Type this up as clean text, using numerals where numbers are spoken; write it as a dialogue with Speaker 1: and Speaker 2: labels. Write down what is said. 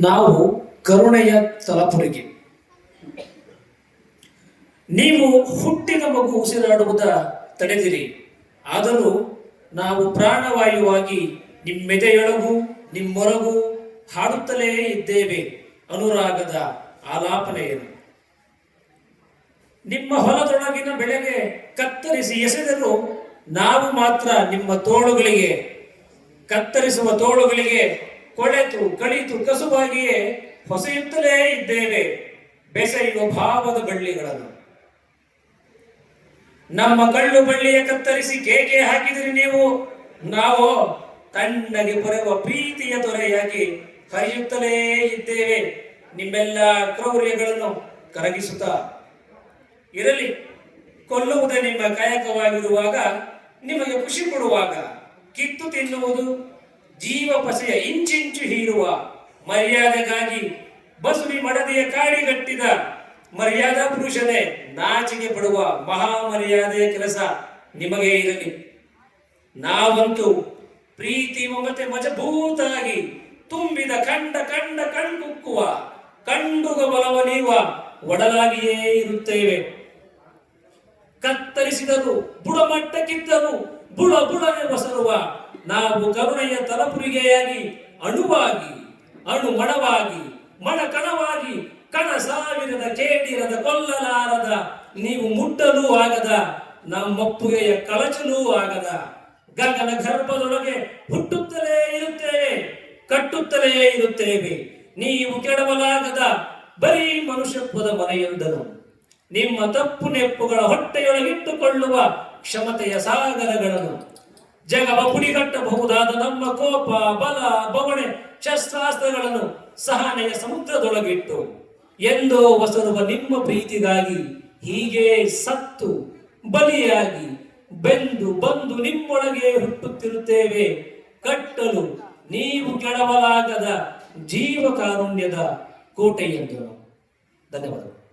Speaker 1: ನಾವು ಕರುಣೆಯ ತಲಪುರಿಗೆ. ನೀವು ಹುಟ್ಟಿದ ಮಗು ಉಸಿರಾಡುವುದ ತಡೆದಿರಿ, ಆದರೂ ನಾವು ಪ್ರಾಣವಾಯುವಾಗಿ ನಿಮ್ಮೆದೆಯೊಳಗೂ ನಿಮ್ಮೊರಗೂ ಹಾಡುತ್ತಲೇ ಇದ್ದೇವೆ ಅನುರಾಗದ ಆಲಾಪನೆಯನ್ನು. ನಿಮ್ಮ ಹೊಲದೊಳಗಿನ ಬೆಳೆಗೆ ಕತ್ತರಿಸಿ ಎಸೆದರೂ ನಾವು ಮಾತ್ರ ನಿಮ್ಮ ತೋಳುಗಳಿಗೆ, ಕತ್ತರಿಸುವ ತೋಳುಗಳಿಗೆ ಕೊಳೆತು ಕಳಿತು ಕಸುವಾಗಿಯೇ ಹೊಸೆಯುತ್ತಲೇ ಇದ್ದೇವೆ ಬೆಸೆಯುವ ಭಾವದ ಬಳ್ಳಿಗಳನ್ನು. ನಮ್ಮ ಕಳ್ಳು ಬಳ್ಳಿಯ ಕತ್ತರಿಸಿ ಕೇಕೆ ಹಾಕಿದ್ರಿ ನೀವು, ನಾವು ತಣ್ಣಗೆ ಪೊರೆಯುವ ಪ್ರೀತಿಯ ತೊರೆಯಾಗಿ ಹರಿಯುತ್ತಲೇ ಇದ್ದೇವೆ ನಿಮ್ಮೆಲ್ಲ ಕ್ರೌರ್ಯಗಳನ್ನು ಕರಗಿಸುತ್ತಾ. ಇರಲಿ, ಕೊಲ್ಲುವುದೇ ನಿಮ್ಮ ಕಾಯಕವಾಗಿರುವಾಗ, ನಿಮಗೆ ಖುಷಿ ಕೊಡುವಾಗ ಕಿತ್ತು ತಿನ್ನುವುದು ಜೀವ ಪಸೆಯ ಇಂಚಿಂಚು ಹೀರುವ ಮರ್ಯಾದೆಗಾಗಿ ಬಸುರಿ ಮಡದಿಯ ಕಾಡಿಗಟ್ಟಿದ ಮರ್ಯಾದಾ ಪುರುಷನೇ ನಾಚಿಕೆ ಪಡುವ ಮಹಾ ಮರ್ಯಾದೆಯ ಕೆಲಸ ನಿಮಗೆ ಇರಲಿ. ನಾವಂತೂ ಪ್ರೀತಿ ಮಮತೆ ಮಜಬೂತಾಗಿ ತುಂಬಿದ ಕಂಡ ಕಂಡ ಕಣ್ಕುಕ್ಕುವ ಕಂಡುಗ ಬಲವನೀವ ಒಡಲಾಗಿಯೇ ಇರುತ್ತೇವೆ. ಕತ್ತರಿಸಿದರು ಬುಡಮಟ್ಟಕ್ಕಿದ್ದರು ಬುಡ ಬುಡನೆ ಬಸರುವ ನಾವು ಕರುಣೆಯ ತಲಪುರಿಗೆಯಾಗಿ ಅಣುವಾಗಿ ಅಣು ಮಣವಾಗಿ ಮಣಕಣವಾಗಿ ಕಣ ಸಾವಿರದ ಕೇಡಿರದ ಕೊಲ್ಲಲಾರದ ನೀವು ಮುಟ್ಟಲೂ ಆಗದ ನಮ್ಮಪ್ಪುಗೆಯ ಕಳಚಲೂ ಆಗದ ಗಗನ ಗರ್ಭದೊಳಗೆ ಹುಟ್ಟುತ್ತಲೇ ಇರುತ್ತೇವೆ, ಕಟ್ಟುತ್ತಲೇ ಇರುತ್ತೇವೆ. ನೀವು ಕೆಡವಲಾಗದ ಬರೀ ಮನುಷ್ಯತ್ವದ ಮನೆಯೊಂದನು, ನಿಮ್ಮ ತಪ್ಪು ನೆಪ್ಪುಗಳ ಹೊಟ್ಟೆಯೊಳಗಿಟ್ಟುಕೊಳ್ಳುವ ಕ್ಷಮತೆಯ ಸಾಗರಗಳನ್ನು, ಜಗವ ಪುಡಿಗಟ್ಟಬಹುದಾದ ನಮ್ಮ ಕೋಪ ಬಲ ಬವಣೆ ಶಸ್ತ್ರಾಸ್ತ್ರಗಳನ್ನು ಸಹನೆಯ ಸಮುದ್ರದೊಳಗಿಟ್ಟು ಎಂದೋ ಹೊಸರುವ ನಿಮ್ಮ ಪ್ರೀತಿಗಾಗಿ ಹೀಗೆ ಸತ್ತು ಬಲಿಯಾಗಿ ಬೆಂದು ಬಂದು ನಿಮ್ಮೊಳಗೆ ಹುಟ್ಟುತ್ತಿರುತ್ತೇವೆ ಕಟ್ಟಲು ನೀವು ಕೆಡವಲಾಗದ ಜೀವ ಕಾರುಣ್ಯದ ಕೋಟೆಯೆಂದು. ಧನ್ಯವಾದಗಳು.